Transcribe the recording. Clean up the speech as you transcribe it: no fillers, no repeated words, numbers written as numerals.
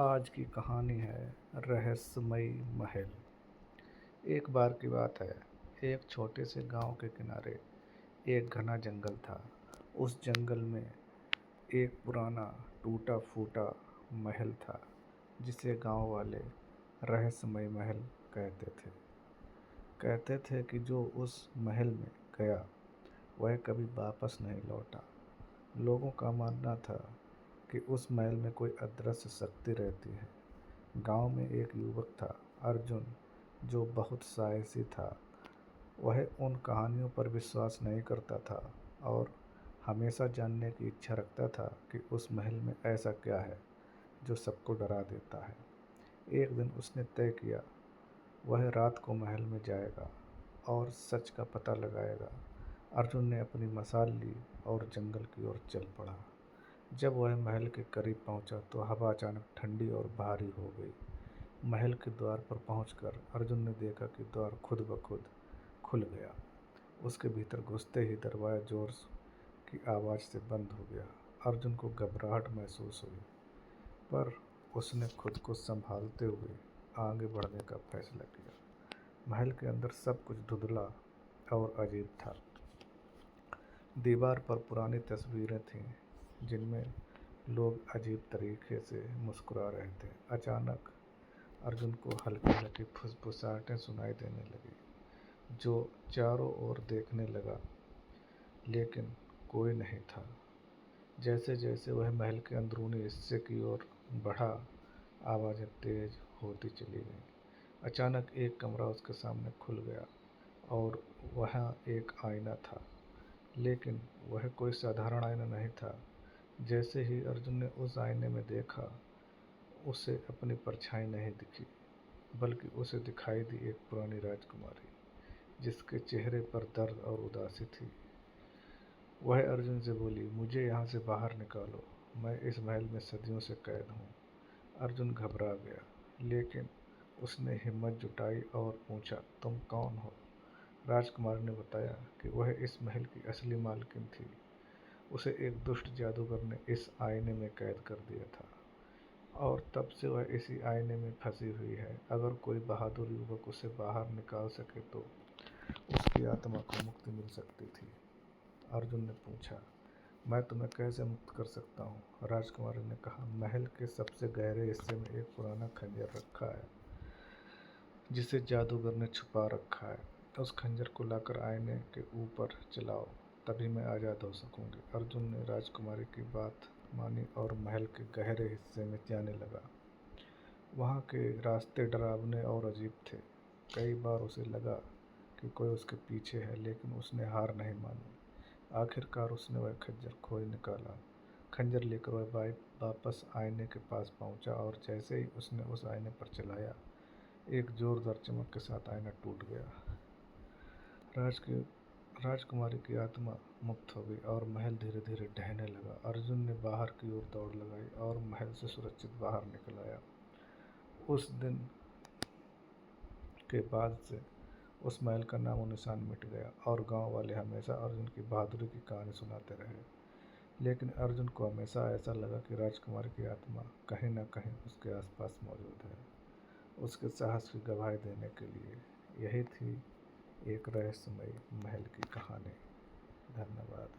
आज की कहानी है रहस्यमयी महल। एक बार की बात है, एक छोटे से गांव के किनारे एक घना जंगल था। उस जंगल में एक पुराना टूटा फूटा महल था, जिसे गांव वाले रहस्यमयी महल कहते थे। कहते थे कि जो उस महल में गया वह कभी वापस नहीं लौटा। लोगों का मानना था कि उस महल में कोई अदृश्य शक्ति रहती है। गांव में एक युवक था, अर्जुन, जो बहुत साहसी था। वह उन कहानियों पर विश्वास नहीं करता था और हमेशा जानने की इच्छा रखता था कि उस महल में ऐसा क्या है जो सबको डरा देता है। एक दिन उसने तय किया, वह रात को महल में जाएगा और सच का पता लगाएगा। अर्जुन ने अपनी मशाल ली और जंगल की ओर चल पड़ा। जब वह महल के करीब पहुंचा तो हवा अचानक ठंडी और भारी हो गई। महल के द्वार पर पहुंचकर अर्जुन ने देखा कि द्वार खुद ब खुद खुल गया। उसके भीतर घुसते ही दरवाजा जोर की आवाज़ से बंद हो गया। अर्जुन को घबराहट महसूस हुई, पर उसने खुद को संभालते हुए आगे बढ़ने का फैसला किया। महल के अंदर सब कुछ धुंधला और अजीब था। दीवार पर पुरानी तस्वीरें थीं, जिनमें लोग अजीब तरीके से मुस्कुरा रहे थे। अचानक अर्जुन को हल्की हल्की फुसफुसाहटें सुनाई देने लगी। जो चारों ओर देखने लगा, लेकिन कोई नहीं था। जैसे जैसे वह महल के अंदरूनी हिस्से की ओर बढ़ा, आवाज़ें तेज होती चली गईं। अचानक एक कमरा उसके सामने खुल गया और वहाँ एक आईना था, लेकिन वह कोई साधारण आईना नहीं था। जैसे ही अर्जुन ने उस आईने में देखा, उसे अपनी परछाई नहीं दिखी, बल्कि उसे दिखाई दी एक पुरानी राजकुमारी, जिसके चेहरे पर दर्द और उदासी थी। वह अर्जुन से बोली, मुझे यहाँ से बाहर निकालो, मैं इस महल में सदियों से कैद हूँ। अर्जुन घबरा गया, लेकिन उसने हिम्मत जुटाई और पूछा, तुम कौन हो? राजकुमारी ने बताया कि वह इस महल की असली मालकिन थी। उसे एक दुष्ट जादूगर ने इस आईने में कैद कर दिया था और तब से वह इसी आईने में फंसी हुई है। अगर कोई बहादुर युवक उसे बाहर निकाल सके तो उसकी आत्मा को मुक्ति मिल सकती थी। अर्जुन ने पूछा, मैं तुम्हें कैसे मुक्त कर सकता हूँ? राजकुमारी ने कहा, महल के सबसे गहरे हिस्से में एक पुराना खंजर रखा है, जिसे जादूगर ने छुपा रखा है। उस खंजर को लाकर आईने के ऊपर चलाओ, तभी मैं आज़ाद हो सकूंगी। अर्जुन ने राजकुमारी की बात मानी और महल के गहरे हिस्से में जाने लगा। वहाँ के रास्ते डरावने और अजीब थे। कई बार उसे लगा कि कोई उसके पीछे है, लेकिन उसने हार नहीं मानी। आखिरकार उसने वह खंजर खोज निकाला। खंजर लेकर वह वापस आईने के पास पहुंचा और जैसे ही उसने उस आईने पर चलाया, एक जोरदार चमक के साथ आईना टूट गया। राजकुमारी की आत्मा मुक्त हो गई और महल धीरे धीरे ढहने लगा। अर्जुन ने बाहर की ओर दौड़ लगाई और महल से सुरक्षित बाहर निकल आया। उस दिन के बाद से उस महल का नामो निशान मिट गया और गांव वाले हमेशा अर्जुन की बहादुरी की कहानी सुनाते रहे। लेकिन अर्जुन को हमेशा ऐसा लगा कि राजकुमारी की आत्मा कहीं न कहीं उसके आसपास मौजूद है, उसके साहस की गवाही देने के लिए। यही थी एक रहस्यमयी महल की कहानी। धन्यवाद।